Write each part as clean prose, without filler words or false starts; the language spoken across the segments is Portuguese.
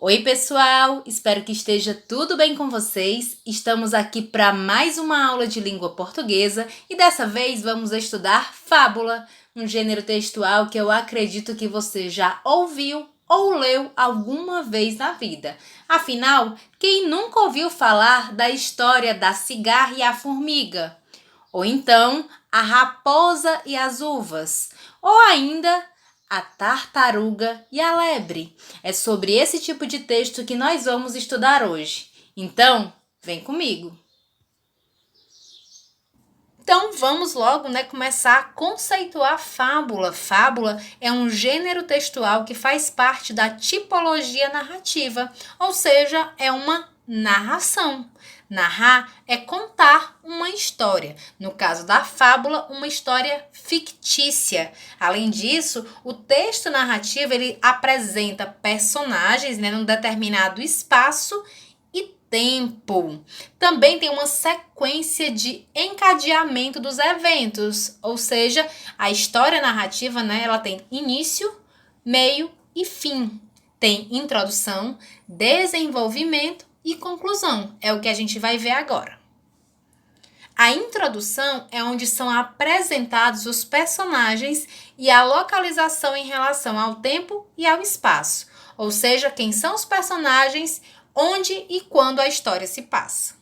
Oi, pessoal! Espero que esteja tudo bem com vocês. Estamos aqui para mais uma aula de língua portuguesa e dessa vez vamos estudar fábula, um gênero textual que eu acredito que você já ouviu ou leu alguma vez na vida. Afinal, quem nunca ouviu falar da história da cigarra e a formiga? Ou então, a raposa e as uvas? Ou ainda, a tartaruga e a lebre? É sobre esse tipo de texto que nós vamos estudar hoje. Então, vem comigo! Então vamos logo, começar a conceituar a fábula. Fábula é um gênero textual que faz parte da tipologia narrativa, ou seja, é uma narração. Narrar é contar uma história. No caso da fábula, uma história fictícia. Além disso, o texto narrativo ele apresenta personagens, num determinado espaço e tempo. Também tem uma sequência de encadeamento dos eventos, ou seja, a história narrativa, ela tem início, meio e fim. Tem introdução, desenvolvimento e conclusão. É o que a gente vai ver agora. A introdução é onde são apresentados os personagens e a localização em relação ao tempo e ao espaço, ou seja, quem são os personagens, onde e quando a história se passa.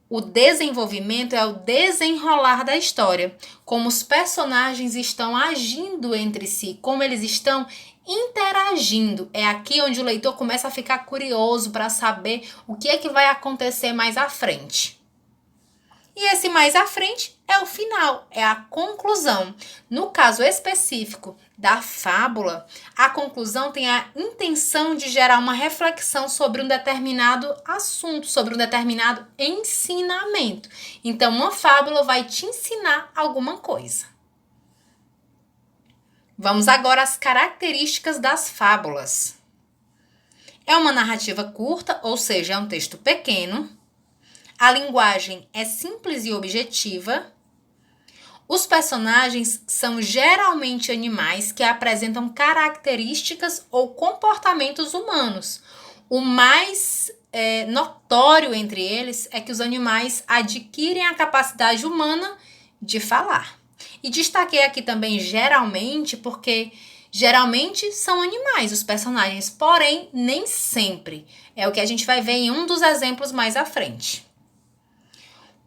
O desenvolvimento é o desenrolar da história, como os personagens estão agindo entre si, como eles estão interagindo. É aqui onde o leitor começa a ficar curioso para saber o que é que vai acontecer mais à frente. E esse mais à frente é o final, é a conclusão. No caso específico da fábula, a conclusão tem a intenção de gerar uma reflexão sobre um determinado assunto, sobre um determinado ensinamento. Então, uma fábula vai te ensinar alguma coisa. Vamos agora às características das fábulas. É uma narrativa curta, ou seja, é um texto pequeno. A linguagem é simples e objetiva. Os personagens são geralmente animais que apresentam características ou comportamentos humanos. O mais notório entre eles é que os animais adquirem a capacidade humana de falar. E destaquei aqui também geralmente, porque geralmente são animais os personagens, porém nem sempre. É o que a gente vai ver em um dos exemplos mais à frente.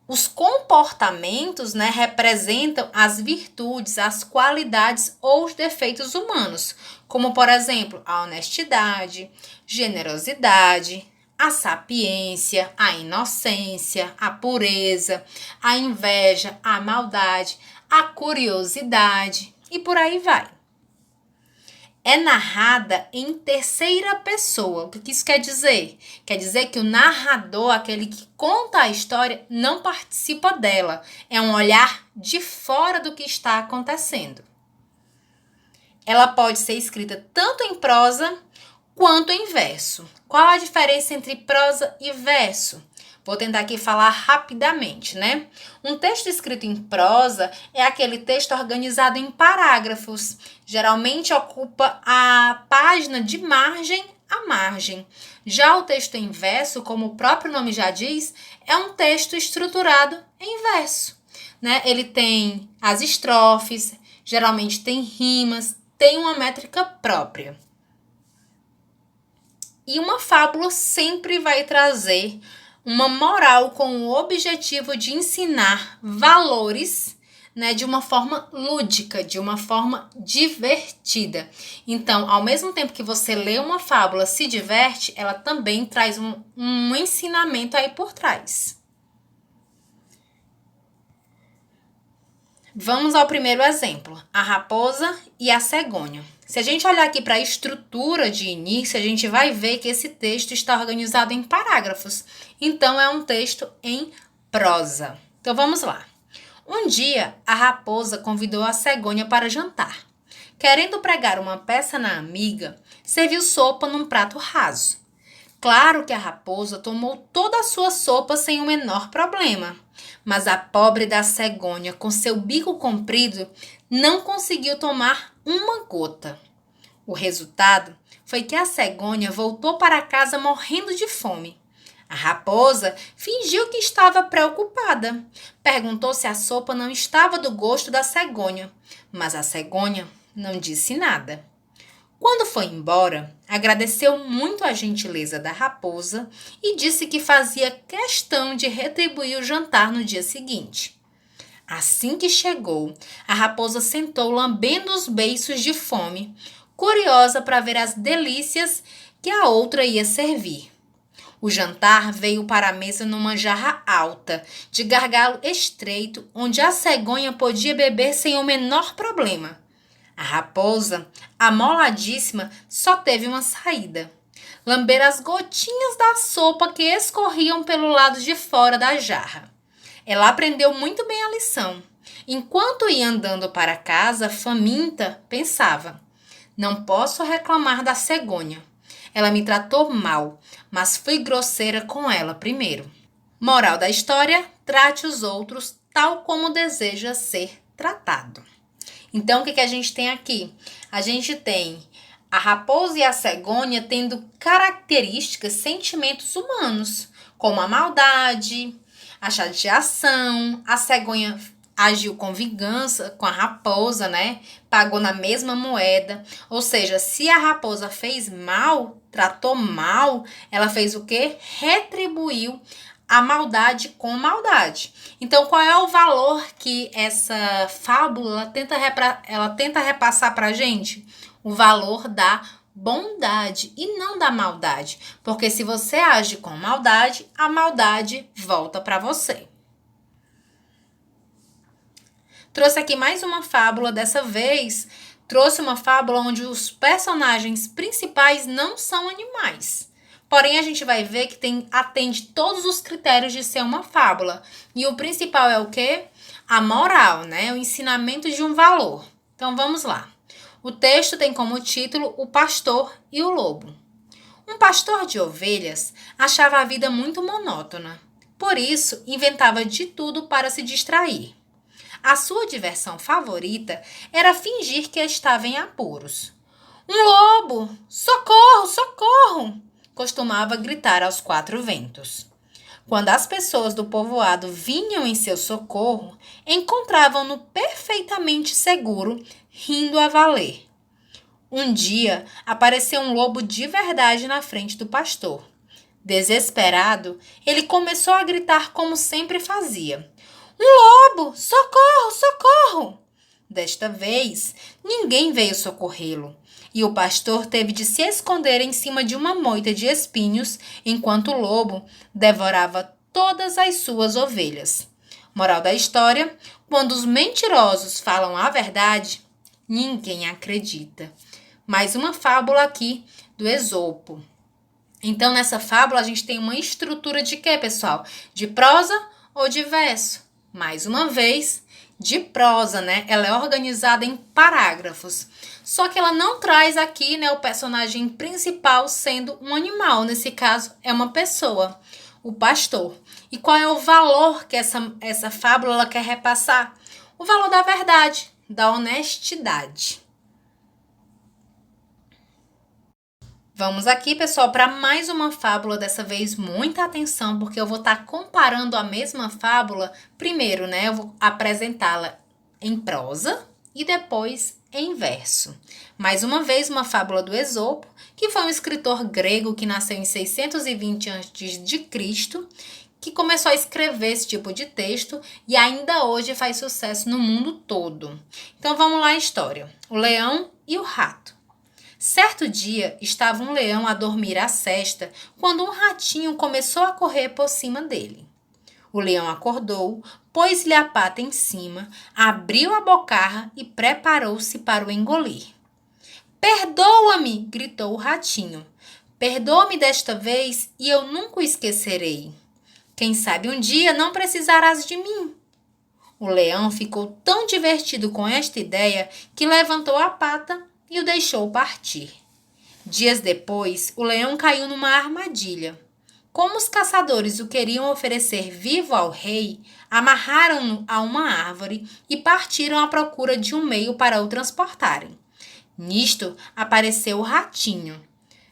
Os comportamentos, representam as virtudes, as qualidades ou os defeitos humanos, como, por exemplo, a honestidade, generosidade, a sapiência, a inocência, a pureza, a inveja, a maldade, a curiosidade e por aí vai. É narrada em terceira pessoa. O que isso quer dizer? Quer dizer que o narrador, aquele que conta a história, não participa dela. É um olhar de fora do que está acontecendo. Ela pode ser escrita tanto em prosa quanto em verso. Qual a diferença entre prosa e verso? Vou tentar aqui falar rapidamente, Um texto escrito em prosa é aquele texto organizado em parágrafos. Geralmente ocupa a página de margem a margem. Já o texto em verso, como o próprio nome já diz, é um texto estruturado em verso. Ele tem as estrofes, geralmente tem rimas, tem uma métrica própria. E uma fábula sempre vai trazer uma moral com o objetivo de ensinar valores, de uma forma lúdica, de uma forma divertida. Então, ao mesmo tempo que você lê uma fábula, se diverte, ela também traz um ensinamento aí por trás. Vamos ao primeiro exemplo, a raposa e a cegonha. Se a gente olhar aqui para a estrutura de início, a gente vai ver que esse texto está organizado em parágrafos. Então, é um texto em prosa. Então, vamos lá. Um dia, a raposa convidou a cegonha para jantar. Querendo pregar uma peça na amiga, serviu sopa num prato raso. Claro que a raposa tomou toda a sua sopa sem o menor problema, mas a pobre da cegonha, com seu bico comprido, não conseguiu tomar uma gota. O resultado foi que a cegonha voltou para casa morrendo de fome. A raposa fingiu que estava preocupada. Perguntou se a sopa não estava do gosto da cegonha, mas a cegonha não disse nada. Quando foi embora, agradeceu muito a gentileza da raposa e disse que fazia questão de retribuir o jantar no dia seguinte. Assim que chegou, a raposa sentou lambendo os beiços de fome, curiosa para ver as delícias que a outra ia servir. O jantar veio para a mesa numa jarra alta, de gargalo estreito, onde a cegonha podia beber sem o menor problema. A raposa, amoladíssima, só teve uma saída: lamber as gotinhas da sopa que escorriam pelo lado de fora da jarra. Ela aprendeu muito bem a lição. Enquanto ia andando para casa, faminta, pensava: não posso reclamar da cegonha. Ela me tratou mal, mas fui grosseira com ela primeiro. Moral da história: trate os outros tal como deseja ser tratado. Então, o que a gente tem aqui? A gente tem a raposa e a cegonha tendo características, sentimentos humanos, como a maldade, a chateação. A cegonha agiu com vingança com a raposa, né? Pagou na mesma moeda. Ou seja, se a raposa fez mal, tratou mal, ela fez o quê? Retribuiu a maldade com maldade. Então, qual é o valor que essa fábula ela tenta repassar para a gente? O valor da bondade e não da maldade. Porque se você age com maldade, a maldade volta para você. Trouxe aqui mais uma fábula, dessa vez trouxe uma fábula onde os personagens principais não são animais. Porém, a gente vai ver que atende todos os critérios de ser uma fábula. E o principal é o quê? A moral, né? O ensinamento de um valor. Então, vamos lá. O texto tem como título O Pastor e o Lobo. Um pastor de ovelhas achava a vida muito monótona. Por isso, inventava de tudo para se distrair. A sua diversão favorita era fingir que estava em apuros. Um lobo! Socorro, socorro! Costumava gritar aos quatro ventos. Quando as pessoas do povoado vinham em seu socorro, encontravam-no perfeitamente seguro, rindo a valer. Um dia, apareceu um lobo de verdade na frente do pastor. Desesperado, ele começou a gritar como sempre fazia. Um lobo! Socorro, socorro! Desta vez, ninguém veio socorrê-lo, e o pastor teve de se esconder em cima de uma moita de espinhos, enquanto o lobo devorava todas as suas ovelhas. Moral da história: quando os mentirosos falam a verdade, ninguém acredita. Mais uma fábula aqui do Esopo. Então, nessa fábula, a gente tem uma estrutura de quê, pessoal? De prosa ou de verso? Mais uma vez, de prosa, né? Ela é organizada em parágrafos. Só que ela não traz aqui, né, o personagem principal sendo um animal. Nesse caso, é uma pessoa, o pastor. E qual é o valor que essa fábula ela quer repassar? O valor da verdade, da honestidade. Vamos aqui, pessoal, para mais uma fábula, dessa vez muita atenção, porque eu vou estar comparando a mesma fábula. Primeiro, né, eu vou apresentá-la em prosa e depois em verso. Mais uma vez, uma fábula do Esopo, que foi um escritor grego que nasceu em 620 a.C., que começou a escrever esse tipo de texto e ainda hoje faz sucesso no mundo todo. Então, vamos lá a história. O leão e o rato. Certo dia, estava um leão a dormir a sesta quando um ratinho começou a correr por cima dele. O leão acordou, pôs-lhe a pata em cima, abriu a bocarra e preparou-se para o engolir. Perdoa-me! Gritou o ratinho. Perdoa-me desta vez e eu nunca o esquecerei. Quem sabe um dia não precisarás de mim. O leão ficou tão divertido com esta ideia que levantou a pata e o deixou partir. Dias depois, o leão caiu numa armadilha. Como os caçadores o queriam oferecer vivo ao rei, amarraram-no a uma árvore e partiram à procura de um meio para o transportarem. Nisto, apareceu o ratinho.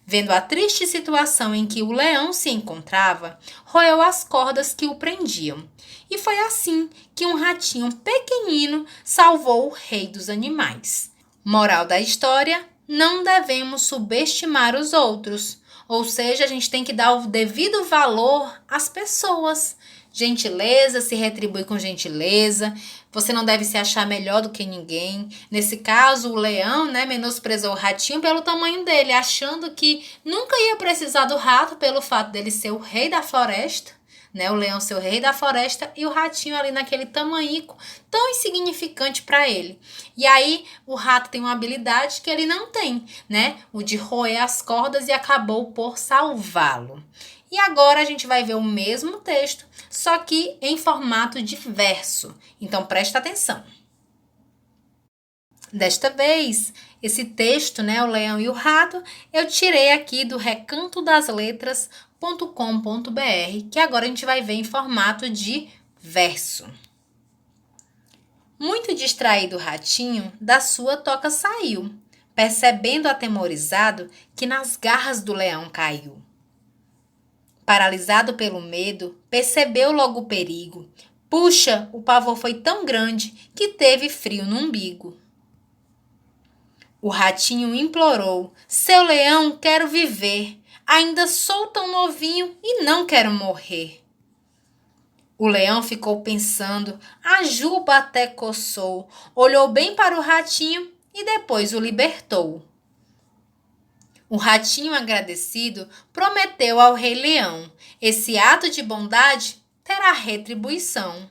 Vendo a triste situação em que o leão se encontrava, roeu as cordas que o prendiam. E foi assim que um ratinho pequenino salvou o rei dos animais. Moral da história: não devemos subestimar os outros. Ou seja, a gente tem que dar o devido valor às pessoas. Gentileza se retribui com gentileza. Você não deve se achar melhor do que ninguém. Nesse caso, o leão, menosprezou o ratinho pelo tamanho dele, achando que nunca ia precisar do rato pelo fato dele ser o rei da floresta. O leão ser o rei da floresta e o ratinho ali naquele tamanhico tão insignificante para ele. E aí o rato tem uma habilidade que ele não tem, o de roer as cordas, e acabou por salvá-lo. E agora a gente vai ver o mesmo texto, só que em formato de verso. Então presta atenção. Desta vez, esse texto, o Leão e o Rato, eu tirei aqui do recantodasletras.com.br, que agora a gente vai ver em formato de verso. Muito distraído o ratinho, da sua toca saiu, percebendo atemorizado que nas garras do leão caiu. Paralisado pelo medo, percebeu logo o perigo. Puxa, o pavor foi tão grande que teve frio no umbigo. O ratinho implorou: seu leão, quero viver. Ainda sou tão novinho e não quero morrer. O leão ficou pensando, a juba até coçou, olhou bem para o ratinho e depois o libertou. O ratinho, agradecido, prometeu ao rei leão: esse ato de bondade terá retribuição.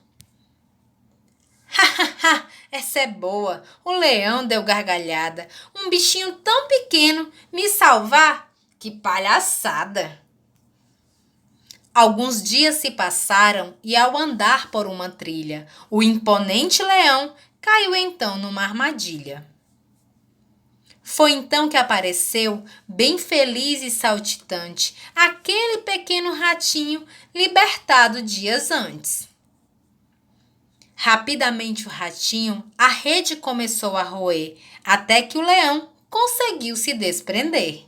Ha, essa é boa, o leão deu gargalhada. Um bichinho tão pequeno me salvar? Que palhaçada! Alguns dias se passaram e, ao andar por uma trilha, o imponente leão caiu então numa armadilha. Foi então que apareceu, bem feliz e saltitante, aquele pequeno ratinho libertado dias antes. Rapidamente o ratinho, a rede começou a roer, até que o leão conseguiu se desprender.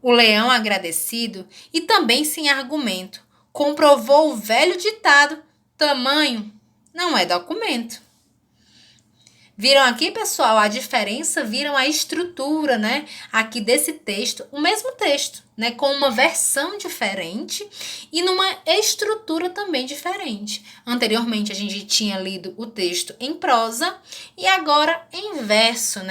O leão, agradecido e também sem argumento, comprovou o velho ditado: tamanho não é documento. Viram aqui, pessoal, a diferença? Viram a estrutura, aqui desse texto, o mesmo texto, com uma versão diferente e numa estrutura também diferente. Anteriormente, a gente tinha lido o texto em prosa e agora em verso,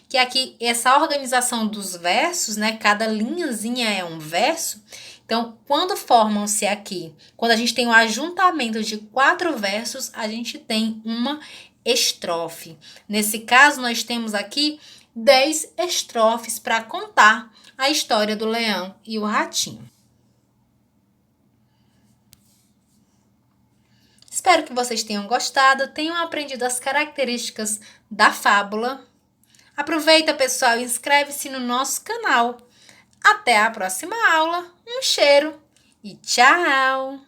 Que aqui, essa organização dos versos, cada linhazinha é um verso. Então, quando formam-se aqui, quando a gente tem o ajuntamento de 4 versos, a gente tem uma estrofe. Nesse caso, nós temos aqui 10 estrofes para contar a história do leão e o ratinho. Espero que vocês tenham gostado, tenham aprendido as características da fábula. Aproveita, pessoal, e inscreve-se no nosso canal. Até a próxima aula. Um cheiro e tchau!